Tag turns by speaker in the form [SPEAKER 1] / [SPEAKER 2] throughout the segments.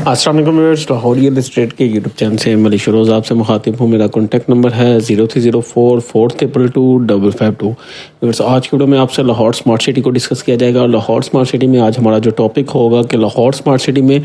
[SPEAKER 1] अस्सलाम वालेकुम viewers, Lahore real estate के यूट्यूब चैनल से मैं अली शरोज़ आपसे मुखातिब हूँ। मेरा कॉन्टैक्ट नंबर है 0304422552। व्यूअर्स, आज की वीडियो में आपसे लाहौर स्मार्ट सिटी को डिस्कस किया जाएगा। और लाहौर स्मार्ट सिटी में आज हमारा जो टॉपिक होगा कि लाहौर स्मार्ट सिटी में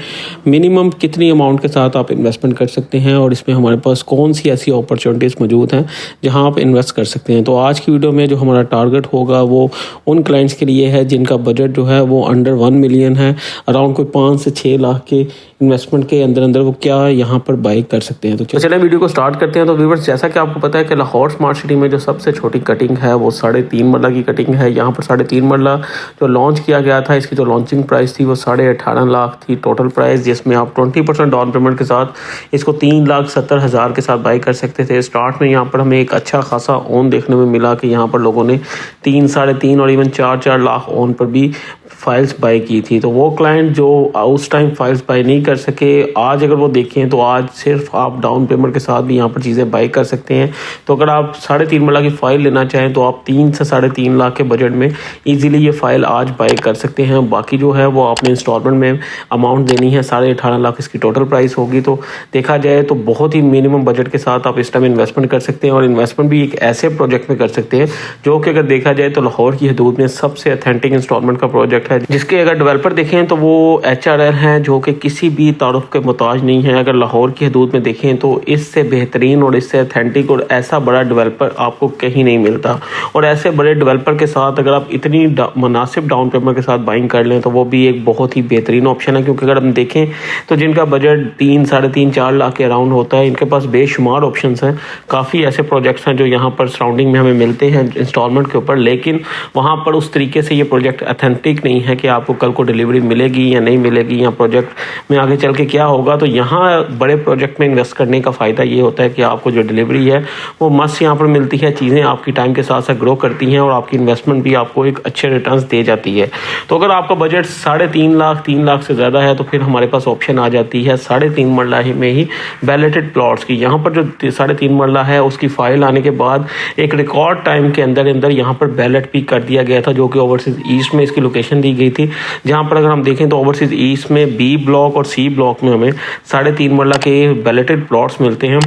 [SPEAKER 1] मिनिमम कितनी अमाउंट के साथ आप इन्वेस्टमेंट कर सकते हैं और इसमें हमारे पास कौन सी ऐसी अपॉर्चुनिटीज़ मौजूद हैं जहाँ आप इन्वेस्ट कर सकते हैं। तो आज की वीडियो में जो हमारा टारगेट होगा वो उन क्लाइंट्स के लिए है जिनका बजट जो है वो अंडर 1 मिलियन है, अराउंड कोई 5 से 6 लाख के इन्वेस्टमेंट के अंदर वो क्या यहाँ पर बाई कर सकते हैं। तो चलिए वीडियो को स्टार्ट करते हैं। तो व्यूअर्स, जैसा कि आपको पता है कि लाहौर स्मार्ट सिटी में जो सबसे छोटी कटिंग है वो 3.5 मरला की कटिंग है। यहाँ पर 3.5 मरला जो लॉन्च किया गया था, इसकी जो लॉन्चिंग प्राइस थी वो 18.5 लाख थी टोटल प्राइस, जिसमें आप 20% डाउन पेमेंट के साथ इसको 3,70,000 के साथ बाई कर सकते थे। स्टार्ट में यहाँ पर हमें एक अच्छा खासा ओन देखने में मिला कि यहाँ पर लोगों ने 3, 3.5 और इवन 4 लाख ओन पर भी फाइल्स बाई की थी। तो वो क्लाइंट जो उस टाइम फाइल्स बाई नहीं कर सके, आज अगर वो देखें तो आज सिर्फ आप डाउन पेमेंट के साथ भी यहाँ पर चीज़ें बाई कर सकते हैं। तो अगर आप 3.5 मरला की फ़ाइल लेना चाहें तो आप 3 से 3.5 लाख के बजट में इजीली ये फ़ाइल आज बाई कर सकते हैं। बाकी जो है वो आपने इंस्टॉलमेंट में अमाउंट देनी है, 18.5 लाख इसकी टोटल प्राइस होगी। तो देखा जाए तो बहुत ही मिनिमम बजट के साथ आप इस टाइम इन्वेस्टमेंट कर सकते हैं और इन्वेस्टमेंट भी एक ऐसे प्रोजेक्ट में कर सकते हैं जो कि अगर देखा जाए तो लाहौर की हदूद में सबसे अथेंटिक इंस्टॉलमेंट का प्रोजेक्ट है, जिसके अगर डेवलपर देखें तो वो HRL हैं जो कि किसी भी तारुफ के मुताज नहीं है। अगर लाहौर की हदूद में देखें तो इससे बेहतरीन और इससे अथेंटिक और ऐसा बड़ा डेवलपर आपको कहीं नहीं मिलता। और ऐसे बड़े डेवलपर के साथ अगर आप इतनी मुनासिब डाउन पेमेंट के साथ बाइंग कर लें तो वो भी एक बहुत ही बेहतरीन ऑप्शन है। क्योंकि अगर हम देखें तो जिनका बजट 3, 3.5, 4 लाख के अराउंड होता है, इनके पास बेशुमार ऑप्शंस हैं। काफ़ी ऐसे प्रोजेक्ट्स हैं जो यहाँ पर सराउंडिंग में हमें मिलते हैं इंस्टॉलमेंट के ऊपर, लेकिन वहाँ पर उस तरीके से ये प्रोजेक्ट अथेंटिक नहीं है कि आपको कल को डिलीवरी मिलेगी या नहीं मिलेगी, या प्रोजेक्ट में आगे चल के क्या होगा। तो यहाँ बड़े प्रोजेक्ट में इन्वेस्ट करने का फ़ायदा ये होता है कि आपको जो डिलीवरी है वो मस्त यहाँ पर मिलती है, चीज़ें आपकी टाइम के साथ साथ ग्रो करती हैं और आपकी इन्वेस्टमेंट भी आपको एक अच्छे रिटर्न्स दे जाती है। तो अगर आपका बजट 3.5 लाख, 3 लाख से ज़्यादा है तो फिर हमारे पास ऑप्शन आ जाती है 3.5 मरला में ही बैलेटेड प्लॉट्स की। यहाँ पर जो 3.5 मरला है उसकी फ़ाइल आने के बाद एक रिकॉर्ड टाइम के अंदर यहाँ पर बैलेट भी कर दिया गया था, जो कि ओवरसीज़ ईस्ट में इसकी लोकेशन दी गई थी। जहाँ पर अगर हम देखें तो ओवरसीज़ ईस्ट में B ब्लॉक और C ब्लॉक में हमें 3.5 मरला के बैलेटेड प्लॉट्स मिलते हैं,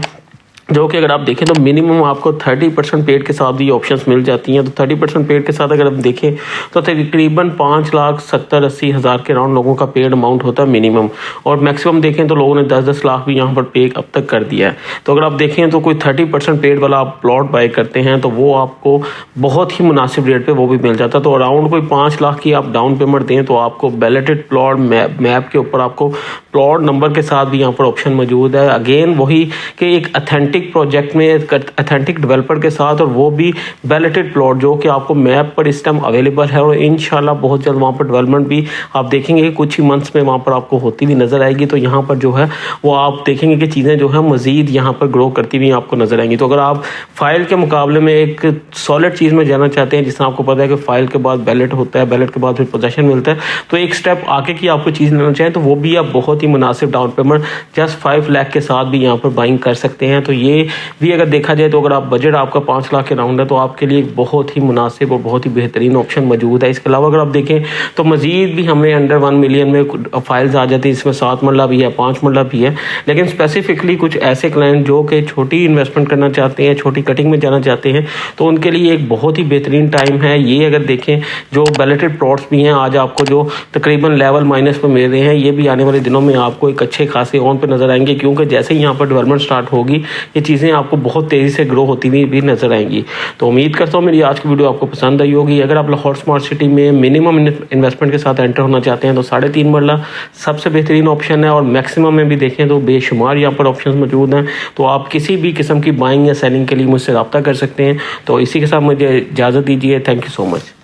[SPEAKER 1] जो कि अगर आप देखें तो मिनिमम आपको 30% पेड के साथ भी ऑप्शंस मिल जाती हैं। तो 30% पेड के साथ अगर हम देखें तो तकरीबन 5,70,000-80,000 के अराउंड लोगों का पेड अमाउंट होता है मिनिमम, और मैक्सिमम देखें तो लोगों ने 10-10 लाख भी यहाँ पर पे अब तक कर दिया है। तो अगर आप देखें तो कोई 30% पेड वाला आप प्लॉट बाई करते हैं तो वो आपको बहुत ही मुनासिब रेट पर वो भी मिल जाता है। तो अराउंड कोई 5 लाख की आप डाउन पेमेंट दें तो आपको बैलेटेड प्लॉट मैप के ऊपर आपको प्लॉट नंबर के साथ भी यहाँ पर ऑप्शन मौजूद है। अगेन वही कि एक अथेंटिक प्रोजेक्ट में अथेंटिक डेवलपर के साथ, और वो भी बैलेटेड प्लॉट जो कि आपको मैप पर इस टाइम अवेलेबल है। और इंशाल्लाह बहुत जल्द वहाँ पर डेवलपमेंट भी आप देखेंगे कि कुछ ही मंथ्स में वहाँ पर आपको होती हुई नज़र आएगी। तो यहाँ पर जो है वो आप देखेंगे कि चीज़ें जो है मज़ीद यहाँ पर ग्रो करती हुई आपको नज़र आएंगी। तो अगर आप फाइल के मुकाबले में एक सॉलिड चीज़ में जाना चाहते हैं, जिससे आपको पता है कि फाइल के बाद बैलेट होता है, बैलेट के बाद फिर पोजेशन मिलता है, तो एक स्टेप आगे की आपको चीज़ लेना चाहें तो वो भी आप बहुत ही मुनासिब डाउन पेमेंट जस्ट 5 लाख के साथ भी यहाँ पर बाइंग कर सकते हैं। तो ये भी अगर देखा जाए तो अगर आप बजट आपका 5 लाख के राउंड है तो आपके लिए एक बहुत ही मुनासिब और बहुत ही बेहतरीन ऑप्शन मौजूद है। इसके अलावा अगर आप देखें तो मज़ीद भी हमें अंडर 1 मिलियन में फाइल्स आ जाती है, इसमें 7 मरला भी है, 5 मरला भी है। लेकिन स्पेसिफिकली कुछ ऐसे क्लाइंट जो कि छोटी इन्वेस्टमेंट करना चाहते हैं, छोटी कटिंग में जाना चाहते हैं, तो उनके लिए एक बहुत ही बेहतरीन टाइम है ये। अगर देखें जो बैलेटेड प्लॉट्स भी हैं आज आपको जो तकरीबन लेवल माइनस पर मिल रहे हैं, ये भी आने वाले दिनों में आपको एक अच्छे खासे ऑन पर नजर आएंगे, क्योंकि जैसे ही यहाँ पर डेवलपमेंट स्टार्ट होगी ये चीज़ें आपको बहुत तेज़ी से ग्रो होती हुई भी नजर आएंगी। तो उम्मीद करता हूँ मेरी आज की वीडियो आपको पसंद आई होगी। अगर आप लाहौर स्मार्ट सिटी में मिनिमम इन्वेस्टमेंट के साथ एंटर होना चाहते हैं तो 3.5 मरला सबसे बेहतरीन ऑप्शन है, और मैक्सिमम में भी देखें तो बेशुमार यहाँ पर ऑप्शन मौजूद हैं। तो आप किसी भी किस्म की बाइंग या सेलिंग के लिए मुझसे रब्ता कर सकते हैं। तो इसी के साथ मुझे इजाज़त दीजिए। Thank you so much.